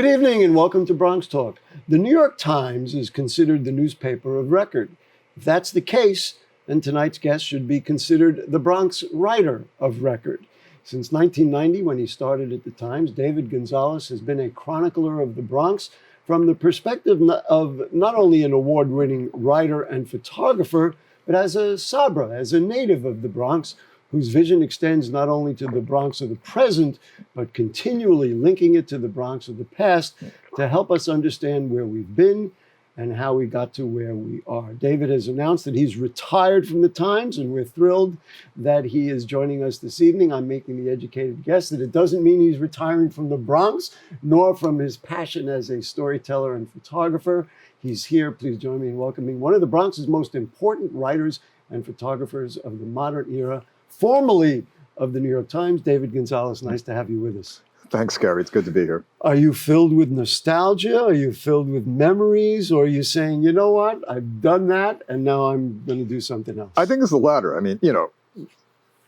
Good evening and welcome to BronxTalk. The New York Times is considered the newspaper of record. If that's the case, then tonight's guest should be considered the Bronx writer of record. Since 1990, when he started at the Times, David Gonzalez has been a chronicler of the Bronx from the perspective of not only an award-winning writer and photographer, but as a Sabra, as a native of the Bronx, whose vision extends not only to the Bronx of the present, but continually linking it to the Bronx of the past to help us understand where we've been and how we got to where we are. David has announced that he's retired from the Times, and we're thrilled that he is joining us this evening. I'm making the educated guess that it doesn't mean he's retiring from the Bronx, nor from his passion as a storyteller and photographer. He's here. Please join me in welcoming one of the Bronx's most important writers and photographers of the modern era, formerly of the New York Times, David Gonzalez. Nice to have you with us. Thanks, Gary. It's good to be here. Are you filled with nostalgia? Are you filled with memories? Or are you saying, you know what, I've done that and now I'm going to do something else? I think it's the latter. I mean,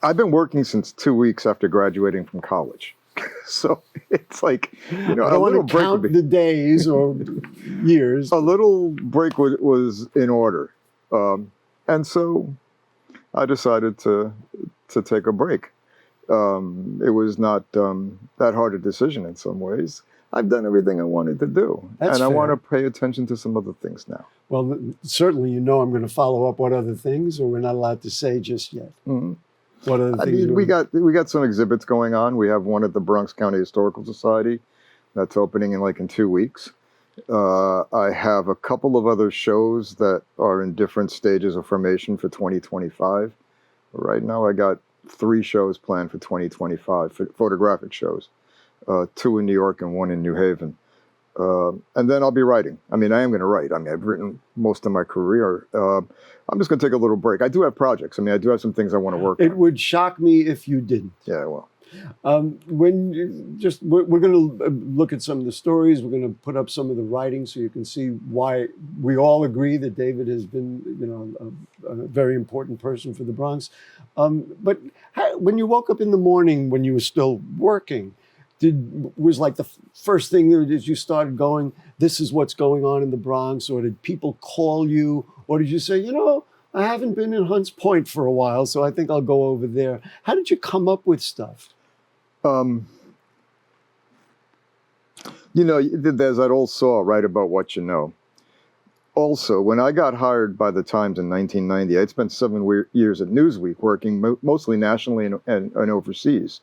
I've been working since 2 weeks after graduating from college. So it's like, I don't want to count the days or years. A little break was in order. And so I decided to take a break. It was not that hard a decision in some ways. I've done everything I wanted to do. That's and I fair. want to pay attention to some other things now. Well, certainly I'm going to follow up what other things, or we're not allowed to say just yet. Mm-hmm. What other things? We got some exhibits going on. We have one at the Bronx County Historical Society that's opening in 2 weeks. I have a couple of other shows that are in different stages of formation for 2025. Right now, I got 3 shows planned for 2025, photographic shows, 2 in New York and 1 in New Haven. And then I'll be writing. I mean, I am going to write. I mean, I've written most of my career. I'm just going to take a little break. I do have projects. I mean, I do have some things I want to work on. It would shock me if you didn't. Yeah, well. We're going to look at some of the stories. We're going to put up some of the writing so you can see why we all agree that David has been, a very important person for the Bronx. But when you woke up in the morning, when you were still working, was like the first thing that you started going, this is what's going on in the Bronx, or did people call you, or did you say, I haven't been in Hunts Point for a while, so I think I'll go over there. How did you come up with stuff? There's that old saw, write about what you know. Also, when I got hired by the Times in 1990, I'd spent 7 years at Newsweek working mostly nationally and overseas.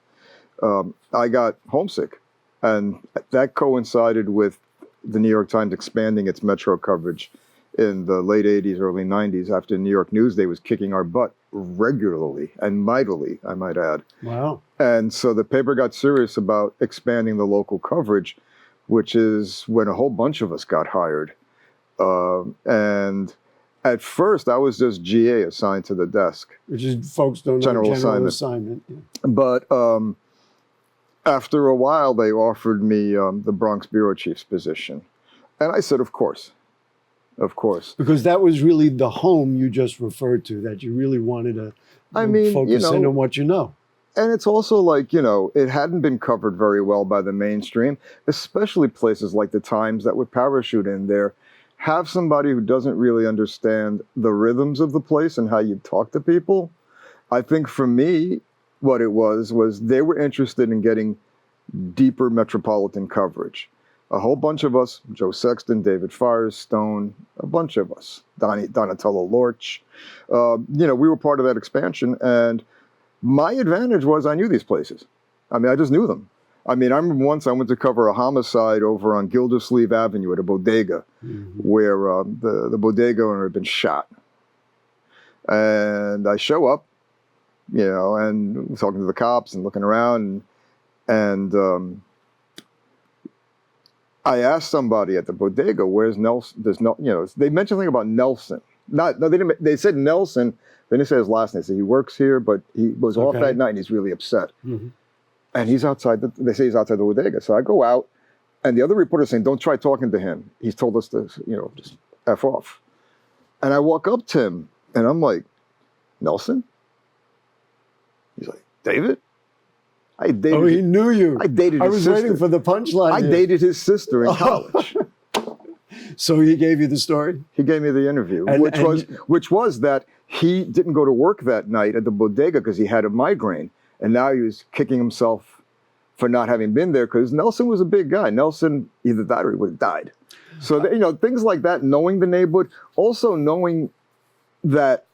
I got homesick, and that coincided with the New York Times expanding its metro coverage in the late 80s, early 90s, after New York Newsday was kicking our butt regularly and mightily, I might add. Wow. And so the paper got serious about expanding the local coverage, which is when a whole bunch of us got hired. And at first, I was just GA assigned to the desk. Which is, folks don't know, general assignment. Yeah. But after a while, they offered me the Bronx bureau chief's position. And I said, of course. Of course. Because that was really the home you just referred to, that you really wanted to focus in on what you know. And it's also it hadn't been covered very well by the mainstream, especially places like the Times that would parachute in there. Have somebody who doesn't really understand the rhythms of the place and how you talk to people. I think for me, what it was they were interested in getting deeper metropolitan coverage. A whole bunch of us, Joe Sexton, David Firestone, a bunch of us, Donatello Lorch, we were part of that expansion. And my advantage was I knew these places. I mean, I just knew them. I mean, I remember once I went to cover a homicide over on Gildersleeve Avenue at a bodega, where the bodega owner had been shot. And I show up, and talking to the cops and looking around, and I asked somebody at the bodega, "Where's Nelson?" They mentioned something about Nelson. They didn't. They said Nelson. They didn't say his last name. They said he works here, but he was off that night and he's really upset. Mm-hmm. And he's outside. They say he's outside the bodega. So I go out, and the other reporter's saying, "Don't try talking to him. He's told us to, just F off." And I walk up to him, and I'm like, "Nelson?" He's like, "David?" I dated. Oh, he knew you. I dated. I his was sister. waiting for the punchline. I dated his sister in college. So he gave you the story? He gave me the interview, And- which was that he didn't go to work that night at the bodega because he had a migraine, and now he was kicking himself for not having been there because Nelson was a big guy. Nelson either that or he would have died. So things like that, knowing the neighborhood, also knowing that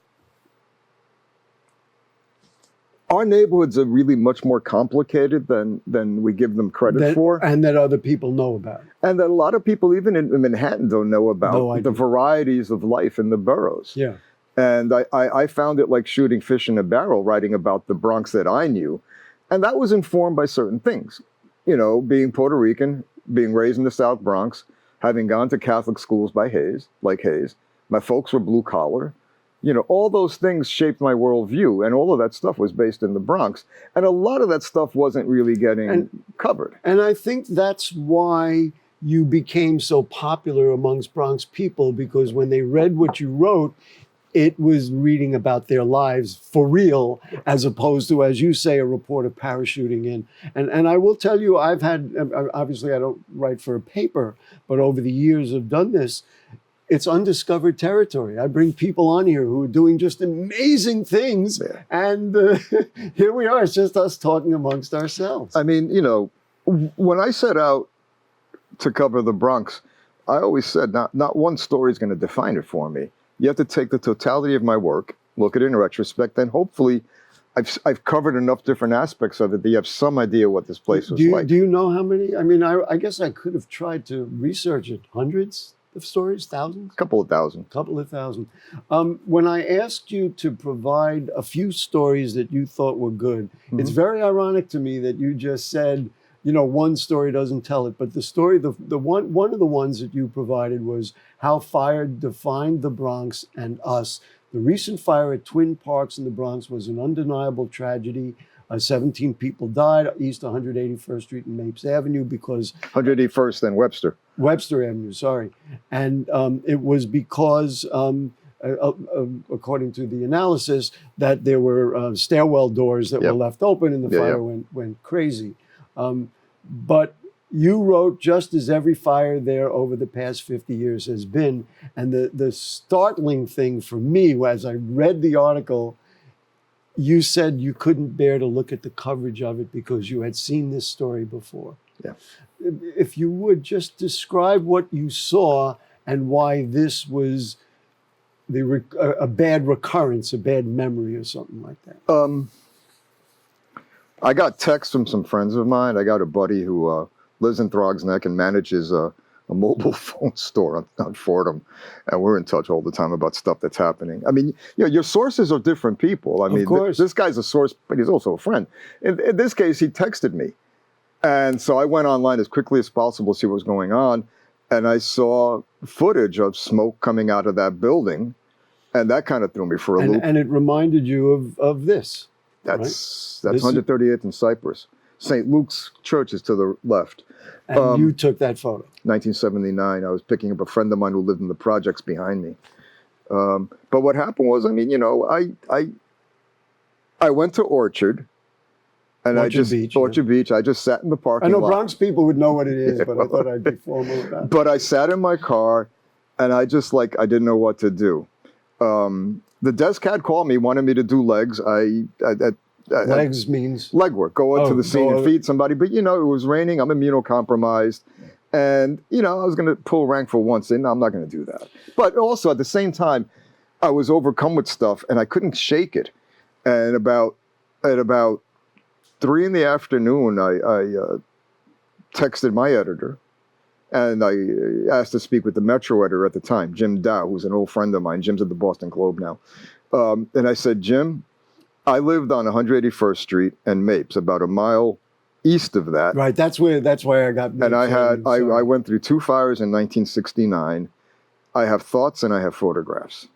our neighborhoods are really much more complicated than we give them credit for. And that other people know about. And that a lot of people, even in Manhattan, don't know No about idea. the varieties of life in the boroughs. Yeah. And I found it like shooting fish in a barrel, writing about the Bronx that I knew. And that was informed by certain things. You know, being Puerto Rican, being raised in the South Bronx, having gone to Catholic schools by Hayes. My folks were blue collar. You know, all those things shaped my worldview, and all of that stuff was based in the Bronx. And a lot of that stuff wasn't really getting covered. And I think that's why you became so popular amongst Bronx people, because when they read what you wrote, it was reading about their lives for real, as opposed to, as you say, a reporter parachuting in. And I will tell you, I've had, obviously I don't write for a paper, but over the years I've done this, it's undiscovered territory. I bring people on here who are doing just amazing things. Yeah. And here we are. It's just us talking amongst ourselves. I mean, you know, when I set out to cover the Bronx, I always said not one story is going to define it for me. You have to take the totality of my work, look at it in retrospect, and hopefully I've covered enough different aspects of it that you have some idea what this place was like. Do you know how many? I mean, I guess I could have tried to research it. Hundreds of stories? Thousands? Couple of thousand. Couple of thousand. When I asked you to provide a few stories that you thought were good, it's very ironic to me that you just said, you know, one story doesn't tell it. But the story, the one of the ones that you provided was how fire defined the Bronx and us. The recent fire at Twin Parks in the Bronx was an undeniable tragedy. 17 people died East 181st Street and Mapes Avenue because 181st and Webster. Webster Avenue, sorry. And it was because, according to the analysis, that there were stairwell doors that were left open and the fire went crazy. But you wrote just as every fire there over the past 50 years has been. And the startling thing for me, as I read the article, you said you couldn't bear to look at the coverage of it because you had seen this story before. Yeah. If you would just describe what you saw and why this was a bad recurrence, a bad memory or something like that. I got texts from some friends of mine. I got a buddy who lives in Throgs Neck and manages a mobile phone store on Fordham, and we're in touch all the time about stuff that's happening. I mean, you know, your sources are different people. I mean, this guy's a source, but he's also a friend. In this case, he texted me, and so I went online as quickly as possible to see what was going on, and I saw footage of smoke coming out of that building, and that kind of threw me for a loop. And it reminded you of this. That's 138th and Cypress. St. Luke's Church is to the left. And you took that photo. 1979. I was picking up a friend of mine who lived in the projects behind me. But what happened was, I mean, you know, I went to Orchard. And Orchard Beach. I just sat in the parking lot. I know Bronx people would know what it is, but I thought I'd be formal about it. But I sat in my car, and I didn't know what to do. The desk had called me, wanted me to do legs. Legs means? Legwork. Go out to the scene and feed somebody. But, you know, it was raining. I'm immunocompromised. And, you know, I was going to pull rank for once. And I'm not going to do that. But also, at the same time, I was overcome with stuff, and I couldn't shake it. And at about 3 p.m, I texted my editor. And I asked to speak with the Metro editor at the time, Jim Dow, who's an old friend of mine. Jim's at the Boston Globe now. And I said, Jim, I lived on 181st Street and Mapes, about a mile east of that. Right, that's why I got. And I went through 2 fires in 1969. I have thoughts and I have photographs.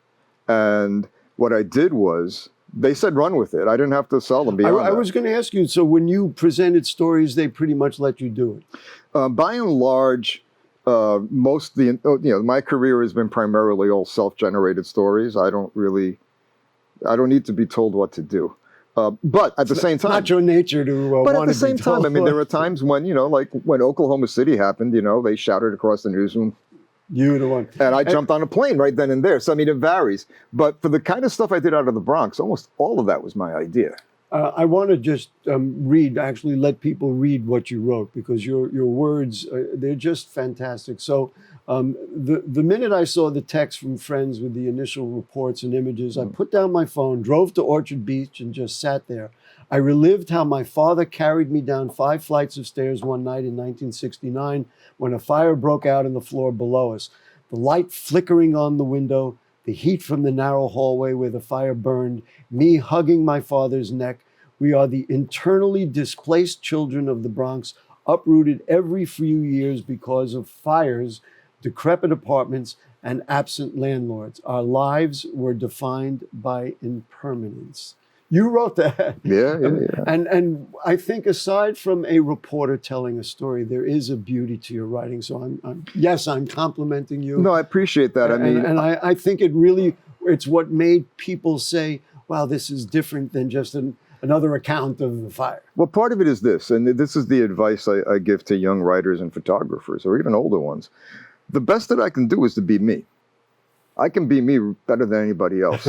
And what I did was, they said run with it. I didn't have to sell them beyond that. I was going to ask you, so when you presented stories, they pretty much let you do it? By and large, most of my career has been primarily all self-generated stories. I don't need to be told what to do. But at the same time, not your nature to but at want the to be same time, told. I mean, there were times when, like when Oklahoma City happened, they shouted across the newsroom, You the one. and I jumped on a plane right then and there. So, I mean, it varies. But for the kind of stuff I did out of the Bronx, almost all of that was my idea. I want to just actually let people read what you wrote, because your words, they're just fantastic. So the minute I saw the text from friends with the initial reports and images, I put down my phone, drove to Orchard Beach, and just sat there. I relived how my father carried me down 5 flights of stairs one night in 1969 when a fire broke out on the floor below us. The light flickering on the window, the heat from the narrow hallway where the fire burned, me hugging my father's neck. We are the internally displaced children of the Bronx, uprooted every few years because of fires, decrepit apartments, and absent landlords. Our lives were defined by impermanence. You wrote that. Yeah. And I think aside from a reporter telling a story, there is a beauty to your writing. So I'm complimenting you. No, I appreciate that. I think it's what made people say, wow, this is different than just another account of the fire. Well, part of it is this, and this is the advice I give to young writers and photographers, or even older ones. The best that I can do is to be me. I can be me better than anybody else.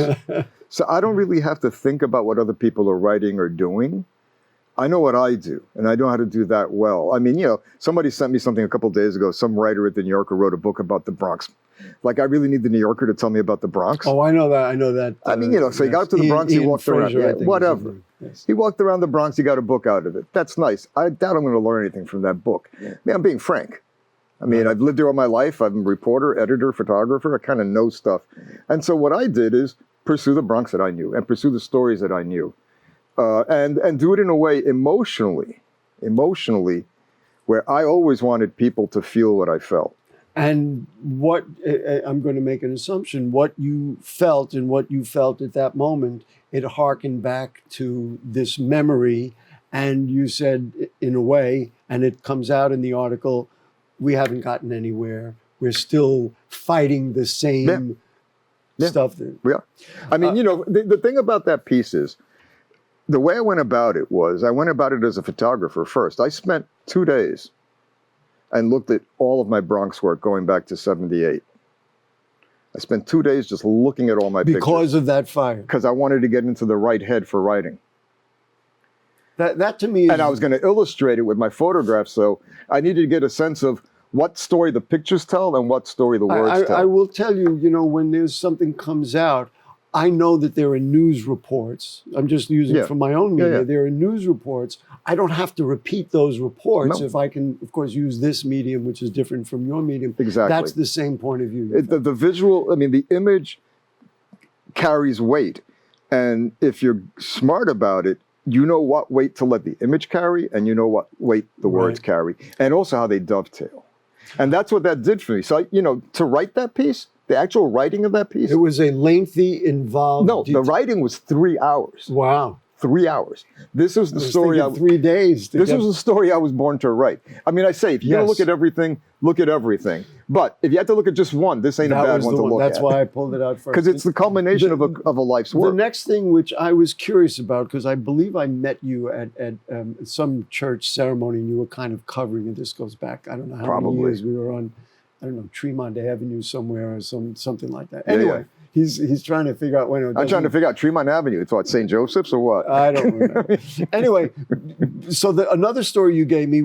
So I don't really have to think about what other people are writing or doing. I know what I do, and I know how to do that well. I mean, somebody sent me something a couple of days ago. Some writer at the New Yorker wrote a book about the Bronx. Like, I really need the New Yorker to tell me about the Bronx. Oh, I know that. I mean, so he got up to the Bronx, he walked around. Yeah, whatever. Yes. He walked around the Bronx, he got a book out of it. That's nice. I doubt I'm going to learn anything from that book. Yeah. I mean, I'm being frank. I mean, I've lived here all my life. I'm a reporter, editor, photographer. I kind of know stuff. And so what I did is pursue the Bronx that I knew and pursue the stories that I knew. And do it in a way emotionally, where I always wanted people to feel what I felt. And what, I'm going to make an assumption, what you felt and what you felt at that moment, it harkened back to this memory. And you said, in a way, and it comes out in the article, we haven't gotten anywhere. We're still fighting the same stuff. Yeah. I mean, the thing about that piece is, the way I went about it was, I went about it as a photographer first. I spent 2 days and looked at all of my Bronx work going back to 78. I spent 2 days just looking at all my pictures. Because of that fire. Because I wanted to get into the right head for writing. That to me is... And I was going to illustrate it with my photographs, so I needed to get a sense of what story the pictures tell and what story the words tell. I will tell you, when there's something comes out, I know that there are news reports. I'm just using it from my own media. Yeah. There are news reports. I don't have to repeat those reports if I can, of course, use this medium, which is different from your medium. Exactly. That's the same point of view. The visual, I mean, the image carries weight. And if you're smart about it, you know what weight to let the image carry, and you know what weight the words carry, and also how they dovetail. And that's what that did for me. So, to write that piece, the actual writing of that piece. It was a lengthy, involved... No, the writing was 3 hours. Wow. 3 hours. This was the story. 3 days. This was the story I was born to write. I mean, I say, if you're going to look at everything, look at everything. But if you had to look at just one, this ain't a bad one to look at. That's why I pulled it out first. Because it's the culmination of a life's work. The next thing which I was curious about, because I believe I met you at some church ceremony, and you were kind of covering, and this goes back, I don't know how many years we were on, I don't know, Tremont Avenue somewhere or something like that. Anyway, he's trying to figure out when it I'm trying to figure out Tremont Avenue. It's what, St. Joseph's or what? I don't remember. Anyway, so another story you gave me,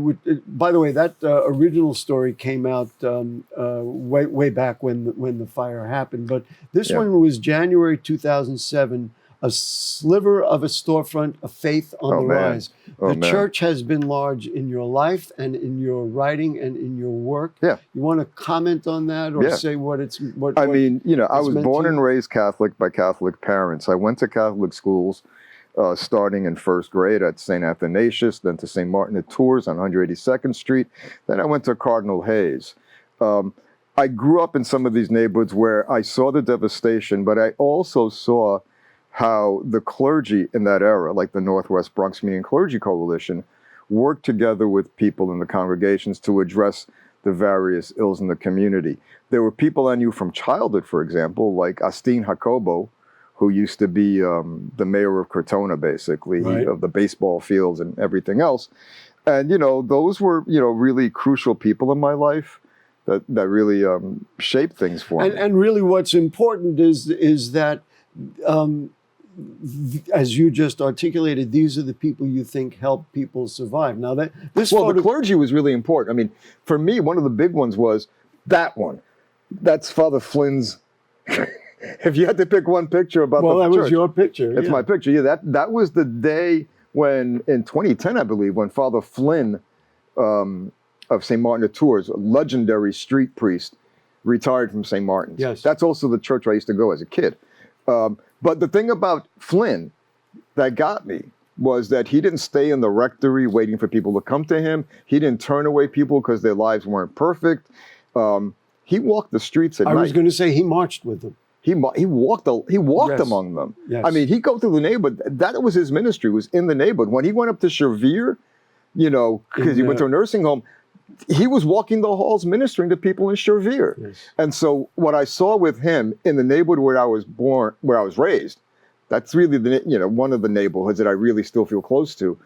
by the way, that original story came out way back when the fire happened. But this one was January 2007, a sliver of a storefront of faith on the rise. The church has been large in your life and in your writing and in your work. Yeah. You want to comment on that or say what it's... I mean, I was born and raised Catholic by Catholic parents. I went to Catholic schools starting in first grade at St. Athanasius, then to St. Martin at Tours on 182nd Street. Then I went to Cardinal Hayes. I grew up in some of these neighborhoods where I saw the devastation, but I also saw how the clergy in that era, like the Northwest Bronx Community Clergy Coalition, worked together with people in the congregations to address the various ills in the community. There were people I knew from childhood, for example, like Astine Jacobo, who used to be the mayor of Cortona, basically, Right. of the baseball fields and everything else. And, those were, really crucial people in my life that really shaped things for me. And really what's important is that, as you just articulated, these are the people you think help people survive. Now that this Well, the clergy was really important. I mean, for me, one of the big ones was that one. That's Father Flynn's. If you had to pick one picture about the that church, was your picture. it's my picture. Yeah, that was the day when, in 2010, I believe, when Father Flynn of St. Martin de Tours, a legendary street priest, retired from St. Martin's. Yes. That's also the church I used to go as a kid. But the thing about Flynn that got me was that he didn't stay in the rectory waiting for people to come to him. He didn't turn away people because their lives weren't perfect. He walked the streets at night. I was going to say he marched with them. He walked Yes. among them. Yes. I mean, he'd go through the neighborhood. That was his ministry, was in the neighborhood. When he went up to Chervier, because he went to a nursing home, he was walking the halls ministering to people in Chervier. Yes. And so what I saw with him in the neighborhood where I was born, where I was raised, that's really one of the neighborhoods that I really still feel close to.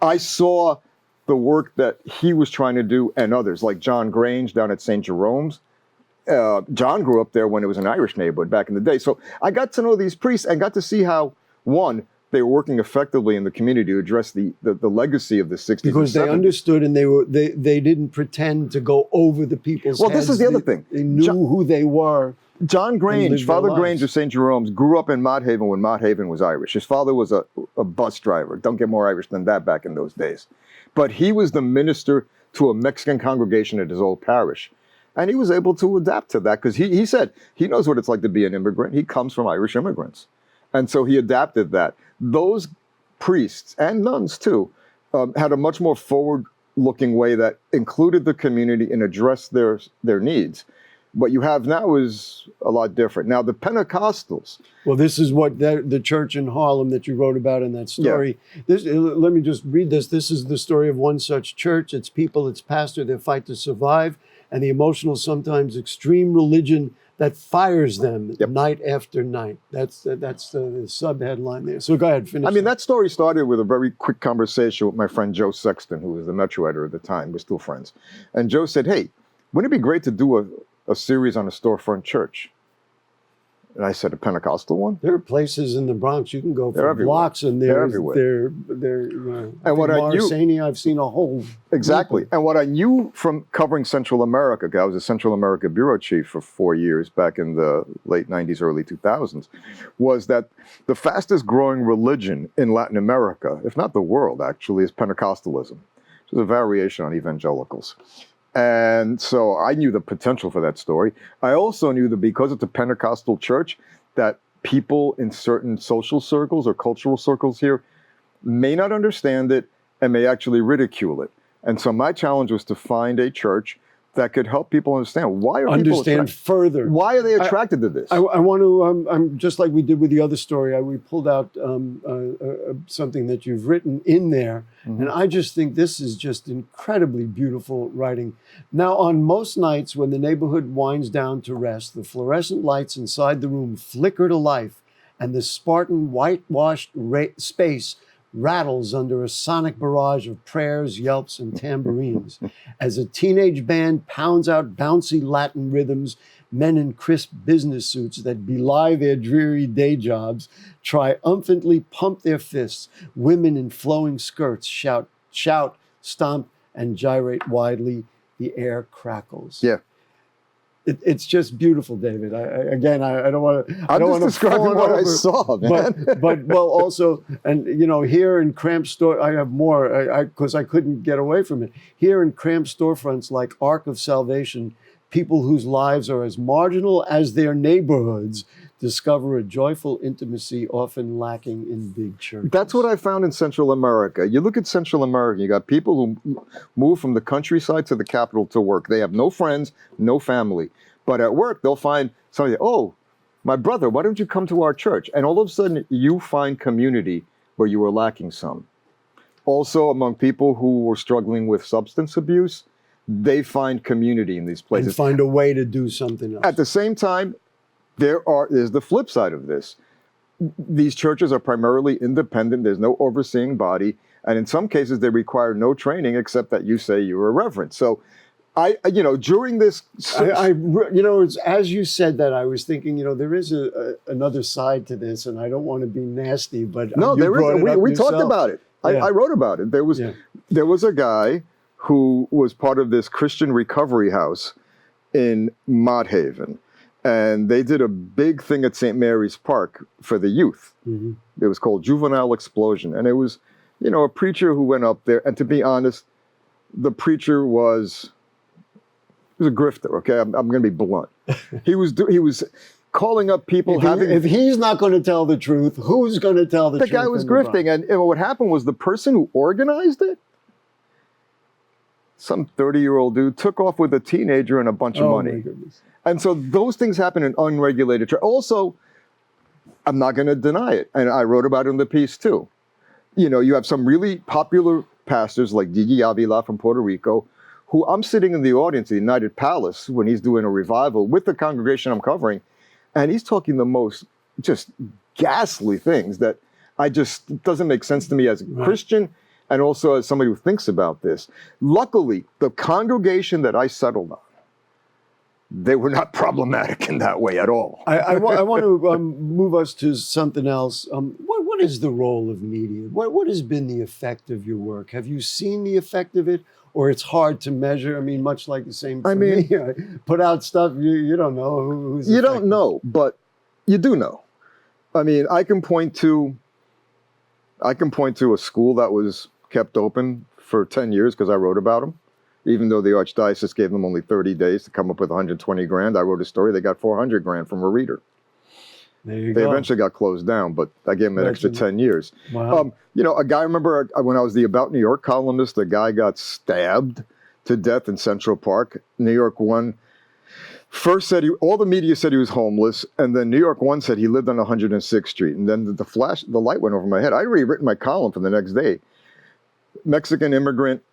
I saw the work that he was trying to do and others, like John Grange down at St. Jerome's. John grew up there when it was an Irish neighborhood back in the day. So I got to know these priests and got to see how, one, they were working effectively in the community to address the legacy of the 60s Because and they 70s. understood and they didn't pretend to go over the people's Well, heads. this is the other thing. They knew who they were. John Grange, lived their Father lives. Grange of St. Jerome's, grew up in Mott Haven when Mott Haven was Irish. His father was a bus driver. Don't get more Irish than that back in those days. But he was the minister to a Mexican congregation at his old parish. And he was able to adapt to that because he said he knows what it's like to be an immigrant. He comes from Irish immigrants. And so he adapted that. Those priests and nuns, too, had a much more forward-looking way that included the community and addressed their needs. What you have now is a lot different. Now, the Pentecostals. Well, this is what the church in Harlem that you wrote about in that story. Let me just read this. This is the story of one such church. Its people, its pastor, their fight to survive, and the emotional, sometimes extreme religion that fires them night after night. That's the sub-headline there. So go ahead, finish. I mean, that story started with a very quick conversation with my friend Joe Sexton, who was the Metro editor at the time. We're still friends. And Joe said, hey, wouldn't it be great to do a series on a storefront church? And I said, a Pentecostal one? There are places in the Bronx you can go They're for everywhere. blocks, and They're everywhere. And what I knew- Marsani, I've seen a whole Exactly. group And what I knew from covering Central America, 'cause I was a Central America bureau chief for 4 years back in the late 90s, early 2000s, was that the fastest growing religion in Latin America, if not the world actually, is Pentecostalism, which is a variation on evangelicals. And so I knew the potential for that story. I also knew that because it's a Pentecostal church, that people in certain social circles or cultural circles here may not understand it and may actually ridicule it. And so my challenge was to find a church that could help people understand why are understand people further. why are they attracted to this? I want to, I'm just like we did with the other story. We pulled out something that you've written in there, and I just think this is just incredibly beautiful writing. Now, on most nights when the neighborhood winds down to rest, the fluorescent lights inside the room flicker to life, and the Spartan whitewashed space rattles under a sonic barrage of prayers, yelps, and tambourines. As a teenage band pounds out bouncy Latin rhythms, men in crisp business suits that belie their dreary day jobs triumphantly pump their fists. Women in flowing skirts shout, stomp, and gyrate widely. The air crackles. Yeah. It's just beautiful, David. I don't want to. I'm just describing what I saw, man. But also, and here in cramped store, I have more because I couldn't get away from it. Here in cramped storefronts like Ark of Salvation, people whose lives are as marginal as their neighborhoods discover a joyful intimacy often lacking in big churches. That's what I found in Central America. You look at Central America, you got people who move from the countryside to the capital to work. They have no friends, no family. But at work, they'll find somebody, oh, my brother, why don't you come to our church? And all of a sudden, you find community where you were lacking some. Also, among people who were struggling with substance abuse, they find community in these places. And find a way to do something else. At the same time, there's the flip side of this. these churches are primarily independent. There's no overseeing body. And in some cases, they require no training except that you say you're a reverend. So during this... it's, as you said that, I was thinking, there is another side to this, and I don't want to be nasty, but no, you there brought is. it up We yourself. talked about it. Yeah. I wrote about it. There was a guy who was part of this Christian recovery house in Mott Haven, and they did a big thing at St. Mary's Park for the youth. Mm-hmm. It was called Juvenile Explosion, and it was, a preacher who went up there, and to be honest, the preacher was a grifter. Okay, I'm going to be blunt. He was calling up people. If he's not going to tell the truth, who's going to tell the truth? The guy was grifting, and what happened was the person who organized it, some 30-year-old dude, took off with a teenager and a bunch of money. My goodness. And so those things happen in unregulated church. Also, I'm not going to deny it, and I wrote about it in the piece too. You have some really popular pastors like Gigi Avila from Puerto Rico, who I'm sitting in the audience at the United Palace when he's doing a revival with the congregation I'm covering, and he's talking the most just ghastly things that doesn't make sense to me as a Christian and also as somebody who thinks about this. Luckily, the congregation that I settled on, they were not problematic in that way at all. I want to move us to something else. What is the role of media? What has been the effect of your work? Have you seen the effect of it, or it's hard to measure? I mean, much like the same for me. Put out stuff, you don't know who's You affected. don't know, but you do know. I mean, I can point to a school that was kept open for 10 years because I wrote about them. Even though the Archdiocese gave them only 30 days to come up with 120 grand, I wrote a story. They got 400 grand from a reader. There you They go. eventually got closed down, but I gave them an extra 10 years. Wow. A guy, I remember when I was the About New York columnist, a guy got stabbed to death in Central Park. New York One first said all the media said he was homeless, and then New York One said he lived on 106th Street. And then the light went over my head. I'd already written my column for the next day. Mexican immigrant,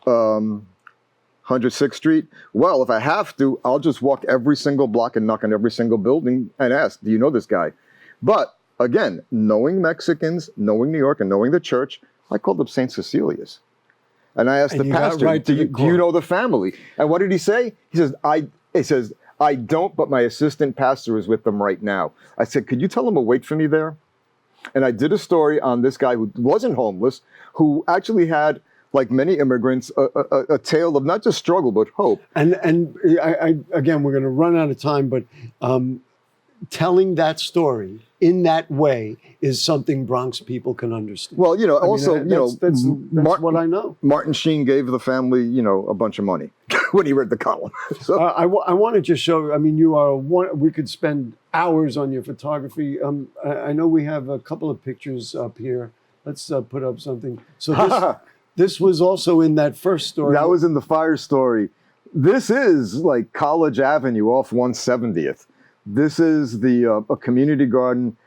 106th Street. Well, if I have to, I'll just walk every single block and knock on every single building and ask, do you know this guy? But again, knowing Mexicans, knowing New York, and knowing the church, I called up St. Cecilia's. And I asked the pastor, do you know the family? And what did he say? He says, I don't, but my assistant pastor is with them right now. I said, could you tell him to wait for me there? And I did a story on this guy who wasn't homeless, who actually had, like many immigrants, a tale of not just struggle, but hope. And I again, we're going to run out of time, but telling that story in that way is something Bronx people can understand. Well, that's what I know. Martin Sheen gave the family, a bunch of money when he read the column. So I want to just show, you are we could spend hours on your photography. I know we have a couple of pictures up here. Let's put up something. So this was also in that first story. That was in the fire story. This is like College Avenue off 170th. This is a community garden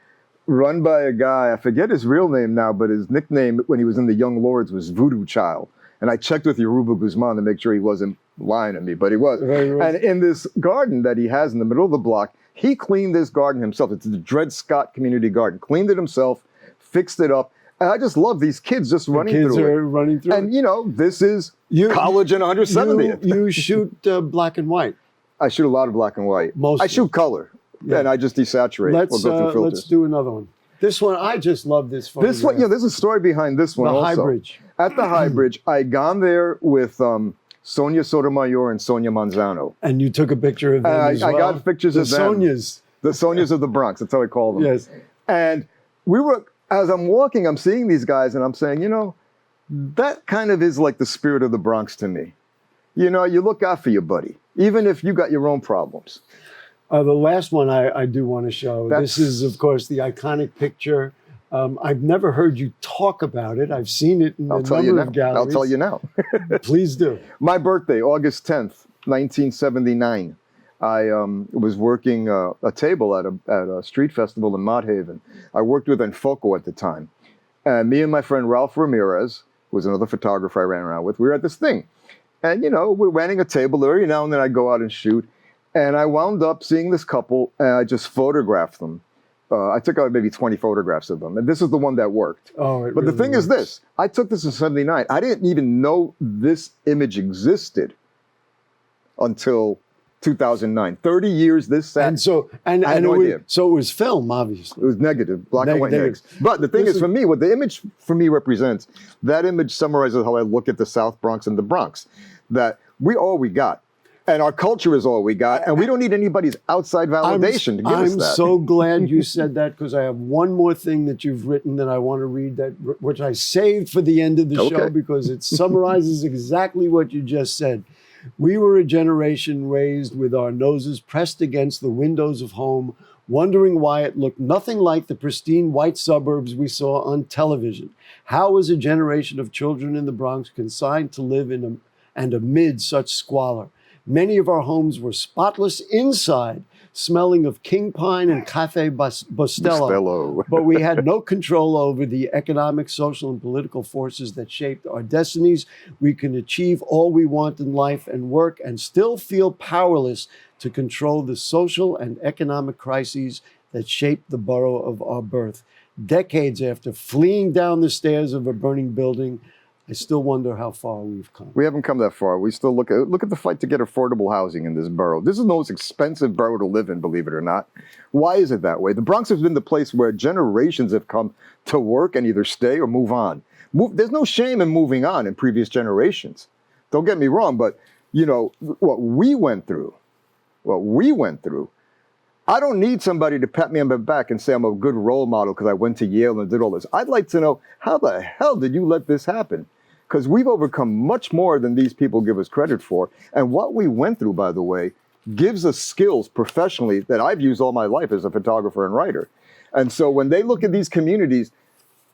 run by a guy, I forget his real name now, but his nickname when he was in the Young Lords was Voodoo Child. And I checked with Yoruba Guzman to make sure he wasn't lying to me, but he was. And in this garden that he has in the middle of the block, he cleaned this garden himself. It's the Dred Scott Community Garden. Cleaned it himself, fixed it up. And I just love these kids just running through it. Kids are running through it. And, this is college in 170th. You shoot black and white. I shoot a lot of black and white. Mostly. I shoot color, and I just desaturate or go through filters. Let's do another one. This one, I just love this photograph. This one, there's a story behind this one also. The High Bridge. At the High Bridge, I'd gone there with Sonia Sotomayor and Sonia Manzano. And you took a picture of them as well. I got pictures of them. Sonias. The Sonias of the Bronx, that's how I call them. Yes. And as I'm walking, I'm seeing these guys and I'm saying, that kind of is like the spirit of the Bronx to me. You look out for your buddy, even if you got your own problems. The last one I do want to show. This is, of course, the iconic picture. I've never heard you talk about it. I've seen it in a number of galleries. I'll tell you now. Please do. My birthday, August 10th, 1979. I was working a table at a street festival in Mott Haven. I worked with Enfoco at the time. And me and my friend Ralph Ramirez, who was another photographer I ran around with, we were at this thing. And, we're running a table every now and then I go out and shoot. And I wound up seeing this couple and I just photographed them. I took out maybe 20 photographs of them, and this is the one that worked. Oh, it But the really thing is works. this, I took this in 79. I didn't even know this image existed until 2009. 30 years this sat. And so, and, I had and no it was, idea. so it was film, obviously. It was negative, black and white Negative. mix. But the thing is, Listen- for me, what the image for me represents, that image summarizes how I look at the South Bronx and the Bronx. That we all we got. And our culture is all we got. And we don't need anybody's outside validation to give us I'm that. so glad you said that, because I have one more thing that you've written that I want to read, which I saved for the end of the show, Okay. because it summarizes exactly what you just said. We were a generation raised with our noses pressed against the windows of home, wondering why it looked nothing like the pristine white suburbs we saw on television. How was a generation of children in the Bronx consigned to live in and amid such squalor? Many of our homes were spotless inside, smelling of king pine and Cafe Bustelo. But we had no control over the economic, social, and political forces that shaped our destinies. We can achieve all we want in life and work and still feel powerless to control the social and economic crises that shaped the borough of our birth. Decades after fleeing down the stairs of a burning building, I still wonder how far we've come. We haven't come that far. We still look at the fight to get affordable housing in this borough. This is the most expensive borough to live in, believe it or not. Why is it that way? The Bronx has been the place where generations have come to work and either stay or move on. There's no shame in moving on in previous generations. Don't get me wrong, but you know what we went through. I don't need somebody to pat me on the back and say I'm a good role model because I went to Yale and did all this. I'd like to know, how the hell did you let this happen? Because we've overcome much more than these people give us credit for. And what we went through, by the way, gives us skills professionally that I've used all my life as a photographer and writer. And so when they look at these communities,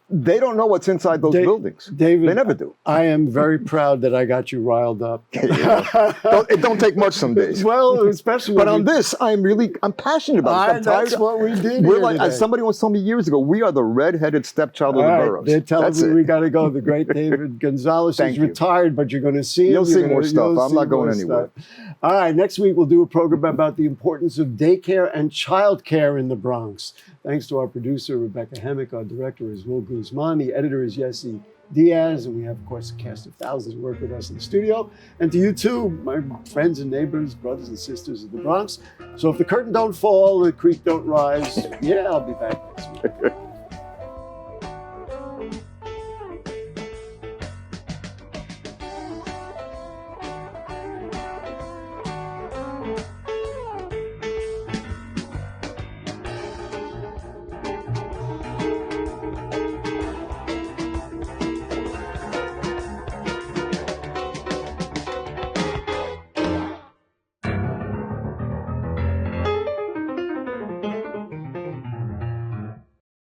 they don't know what's inside those buildings. David, they never do. I am very proud that I got you riled up. It don't take much some days. Well, especially But when on this, I'm passionate about this. I'm that's tired. what we did We're here like, today. as somebody once told me years ago, we are the red-headed stepchild of All the right, boroughs. they're telling That's me it. we got to go. The great David Gonzalez Thank is you. retired, but you're going to see him. You'll see You're more gonna- stuff. you'll I'm see not going more anywhere. stuff. All right, next week we'll do a program about the importance of daycare and childcare in the Bronx. Thanks to our producer, Rebecca Hemick. Our director is Will Guzman. The editor is Jesse Diaz. And we have, of course, a cast of thousands who work with us in the studio. And to you too, my friends and neighbors, brothers and sisters of the Bronx. So if the curtain don't fall, the creek don't rise, yeah, I'll be back next week.